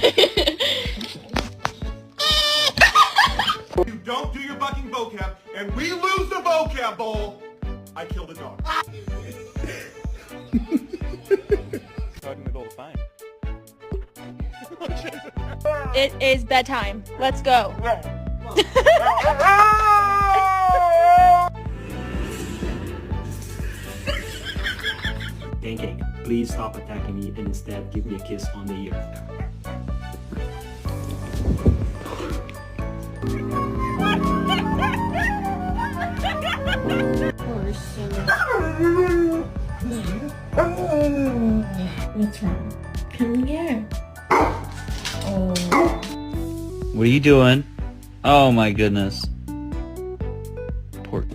You don't do your bucking vocab, and we lose the vocab bowl. I killed a dog. Talking the goal is fine. It is bedtime. Let's go. Pancake, please stop attacking me and instead give me a kiss on the ear. What's wrong? Come here. Oh. What are you doing? Oh my goodness.